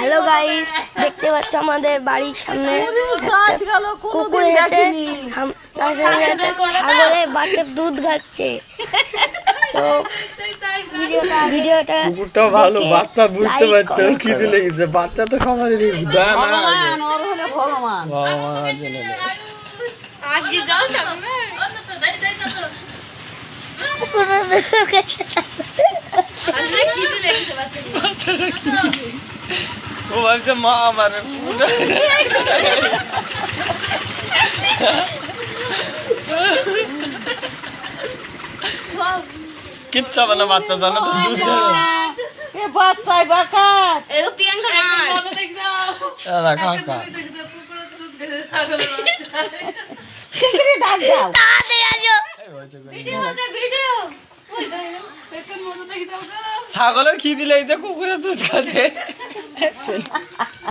Hello guys, দেখতে পাচ্ছ আমাদের বাড়ির সামনে কুকুর আছে, তার সঙ্গে একটা ছাগলের বাচ্চা দুধ খাচ্ছে। তো ভিডিওটা কুকুরটা ভালো, বাচ্চা বুঝতে পারছো খিদে লেগেছে, বাচ্চা তো খাবারের দয়া না আছে। ভগবান আগে যাও সামনে আরে খিদে লেগেছে বাচ্চাদের। ও ভাবছে মা আমার কিচ্ছু হবে না, বাচ্চা জানে তো দুধ খাবে। এ বাচ্চাই বাকাত এই তো প্রিয়াঙ্কা মজা দেখছো এলা খা খা। খিচড়ি ডাক দাও তাড়াতাড়ি আসো। এই হয়েছে করে। ভিডিও হচ্ছে ভিডিও ওই দেখো মজা দেখি দাও ছাগলের খিদে লেগেছে, কুকুরের দুধ খাচ্ছে।